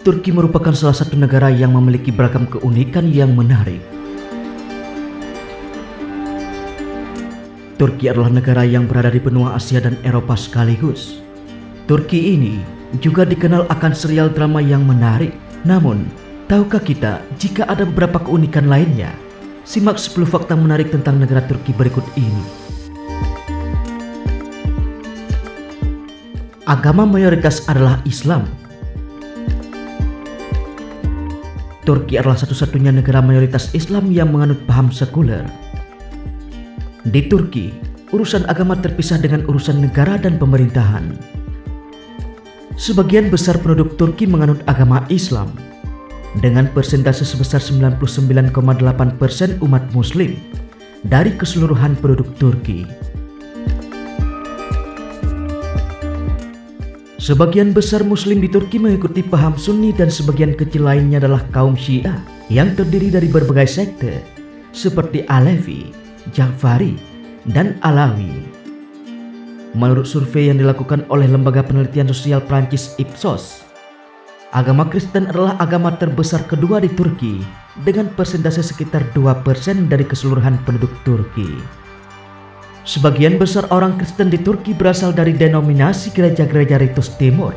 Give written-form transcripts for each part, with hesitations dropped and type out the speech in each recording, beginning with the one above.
Turki merupakan salah satu negara yang memiliki beragam keunikan yang menarik. Turki adalah negara yang berada di benua Asia dan Eropa sekaligus. Turki ini juga dikenal akan serial drama yang menarik. Namun, tahukah kita jika ada beberapa keunikan lainnya? Simak 10 fakta menarik tentang negara Turki berikut ini. Agama mayoritas adalah Islam. Turki adalah satu-satunya negara mayoritas Islam yang menganut paham sekuler. Di Turki, urusan agama terpisah dengan urusan negara dan pemerintahan. Sebagian besar penduduk Turki menganut agama Islam, dengan persentase sebesar 99,8% umat Muslim dari keseluruhan penduduk Turki. Sebagian besar Muslim di Turki mengikuti paham Sunni dan sebagian kecil lainnya adalah kaum Syiah yang terdiri dari berbagai sekte seperti Alevi, Ja'fari, dan Alawi. Menurut survei yang dilakukan oleh Lembaga Penelitian Sosial Prancis Ipsos, agama Kristen adalah agama terbesar kedua di Turki dengan persentase sekitar 2% dari keseluruhan penduduk Turki. Sebagian besar orang Kristen di Turki berasal dari denominasi gereja-gereja Ritus Timur.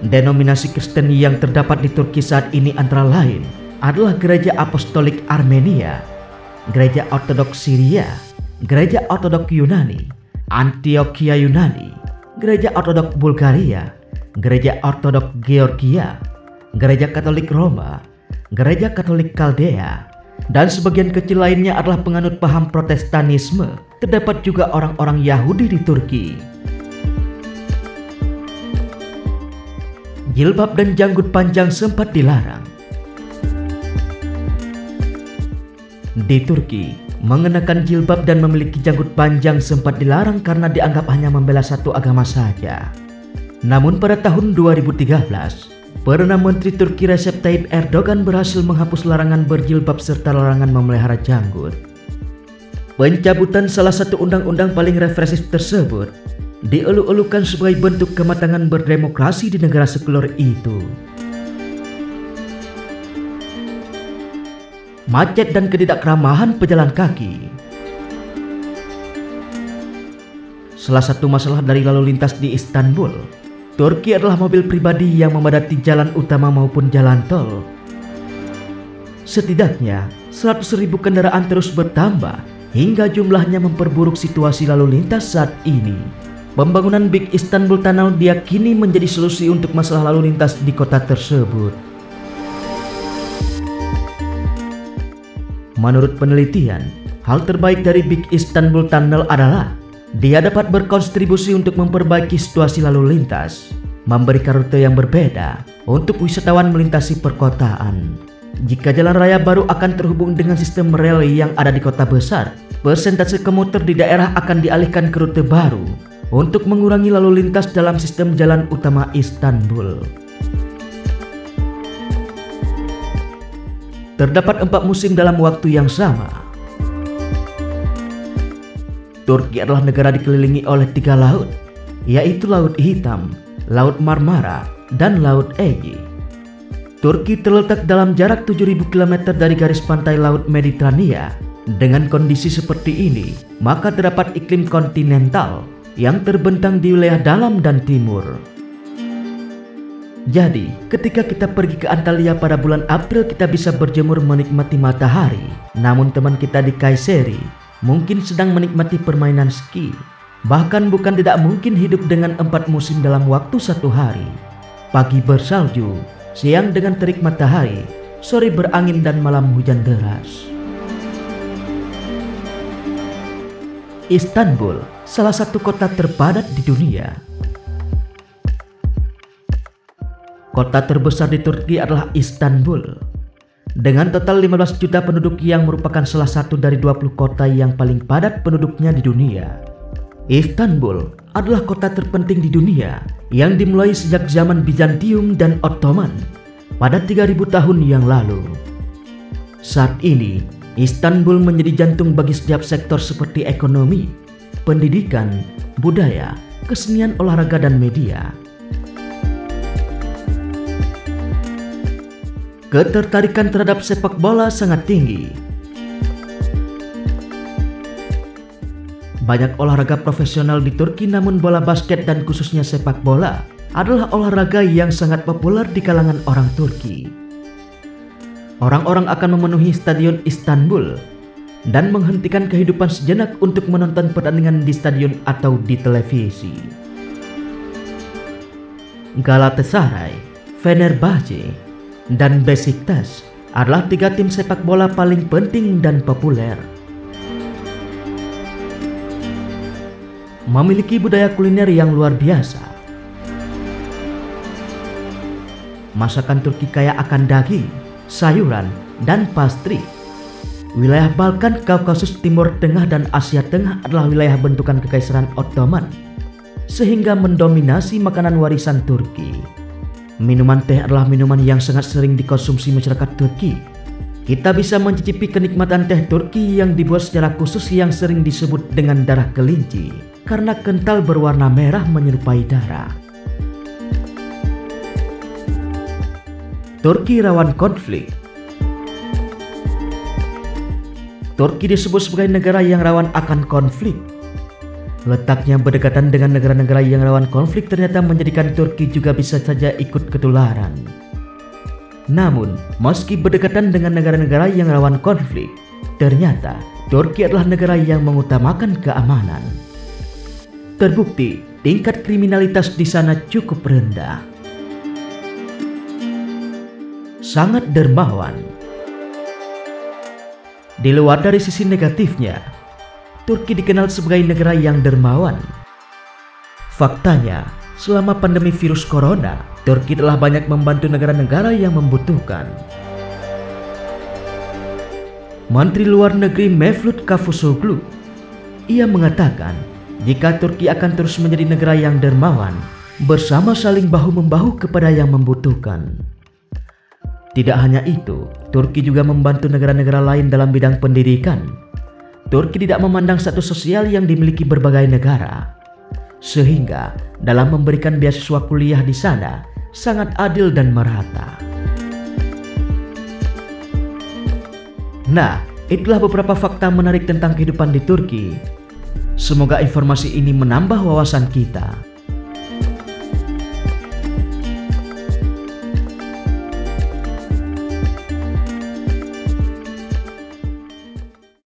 Denominasi Kristen yang terdapat di Turki saat ini antara lain adalah Gereja Apostolik Armenia, Gereja Ortodoks Syria, Gereja Ortodoks Yunani, Antioquia Yunani, Gereja Ortodoks Bulgaria, Gereja Ortodoks Georgia, Gereja Katolik Roma, Gereja Katolik Kaldea, dan sebagian kecil lainnya adalah penganut paham Protestanisme. Terdapat juga orang-orang Yahudi di Turki. Jilbab dan janggut panjang sempat dilarang. Di Turki, mengenakan jilbab dan memiliki janggut panjang sempat dilarang karena dianggap hanya membela satu agama saja. Namun pada tahun 2013, Perdana Menteri Turki Recep Tayyip Erdogan berhasil menghapus larangan berjilbab serta larangan memelihara janggut. Pencabutan salah satu undang-undang paling represif tersebut dielu-elukan sebagai bentuk kematangan berdemokrasi di negara sekuler itu. Macet dan ketidakramah pejalan kaki. Salah satu masalah dari lalu lintas di Istanbul, Turki adalah mobil pribadi yang memadati jalan utama maupun jalan tol. Setidaknya 100.000 kendaraan terus bertambah hingga jumlahnya memperburuk situasi lalu lintas saat ini. Pembangunan Big Istanbul Tunnel diyakini menjadi solusi untuk masalah lalu lintas di kota tersebut. Menurut penelitian, hal terbaik dari Big Istanbul Tunnel adalah dia dapat berkontribusi untuk memperbaiki situasi lalu lintas, memberikan rute yang berbeda untuk wisatawan melintasi perkotaan. Jika jalan raya baru akan terhubung dengan sistem rel yang ada di kota besar, persentase komuter di daerah akan dialihkan ke rute baru untuk mengurangi lalu lintas dalam sistem jalan utama Istanbul. Terdapat 4 musim dalam waktu yang sama. Turki adalah negara dikelilingi oleh 3 laut, yaitu Laut Hitam, Laut Marmara, dan Laut Ege. Turki terletak dalam jarak 7.000 km dari garis pantai Laut Mediterania. Dengan kondisi seperti ini, maka terdapat iklim kontinental yang terbentang di wilayah dalam dan timur. Jadi, ketika kita pergi ke Antalya pada bulan April, kita bisa berjemur menikmati matahari. Namun teman kita di Kayseri mungkin sedang menikmati permainan ski. Bahkan bukan tidak mungkin hidup dengan 4 musim dalam waktu 1 hari. Pagi bersalju, siang dengan terik matahari, sore berangin dan malam hujan deras. Istanbul, salah satu kota terpadat di dunia. Kota terbesar di Turki adalah Istanbul. Dengan total 15 juta penduduk yang merupakan salah satu dari 20 kota yang paling padat penduduknya di dunia. Istanbul adalah kota terpenting di dunia yang dimulai sejak zaman Bizantium dan Ottoman pada 3000 tahun yang lalu. Saat ini, Istanbul menjadi jantung bagi setiap sektor seperti ekonomi, pendidikan, budaya, kesenian, olahraga, dan media. ketertarikan terhadap sepak bola sangat tinggi. Banyak olahraga profesional di Turki, namun bola basket dan khususnya sepak bola adalah olahraga yang sangat populer di kalangan orang Turki. Orang-orang akan memenuhi stadion Istanbul dan menghentikan kehidupan sejenak untuk menonton pertandingan di stadion atau di televisi. Galatasaray, Fenerbahce, dan Besiktas adalah 3 tim sepak bola paling penting dan populer. Memiliki budaya kuliner yang luar biasa. Masakan Turki kaya akan daging, sayuran, dan pastry. Wilayah Balkan, Kaukasus, Timur Tengah, dan Asia Tengah adalah wilayah bentukan Kekaisaran Ottoman, sehingga mendominasi makanan warisan Turki. Minuman teh adalah minuman yang sangat sering dikonsumsi masyarakat Turki. Kita bisa mencicipi kenikmatan teh Turki yang dibuat secara khusus yang sering disebut dengan darah kelinci, karena kental berwarna merah menyerupai darah. Turki rawan konflik. Turki disebut sebagai negara yang rawan akan konflik. Letaknya berdekatan dengan negara-negara yang rawan konflik ternyata menjadikan Turki juga bisa saja ikut ketularan. Namun, meski berdekatan dengan negara-negara yang rawan konflik, ternyata Turki adalah negara yang mengutamakan keamanan. Terbukti, tingkat kriminalitas di sana cukup rendah. Sangat dermawan. Di luar dari sisi negatifnya, Turki dikenal sebagai negara yang dermawan. Faktanya, selama pandemi virus corona, Turki telah banyak membantu negara-negara yang membutuhkan. Menteri Luar Negeri Mevlut Cavusoglu, ia mengatakan, jika Turki akan terus menjadi negara yang dermawan, bersama saling bahu-membahu kepada yang membutuhkan. Tidak hanya itu, Turki juga membantu negara-negara lain dalam bidang pendidikan. Turki tidak memandang status sosial yang dimiliki berbagai negara, sehingga dalam memberikan beasiswa kuliah di sana sangat adil dan merata. Nah, itulah beberapa fakta menarik tentang kehidupan di Turki. Semoga informasi ini menambah wawasan kita.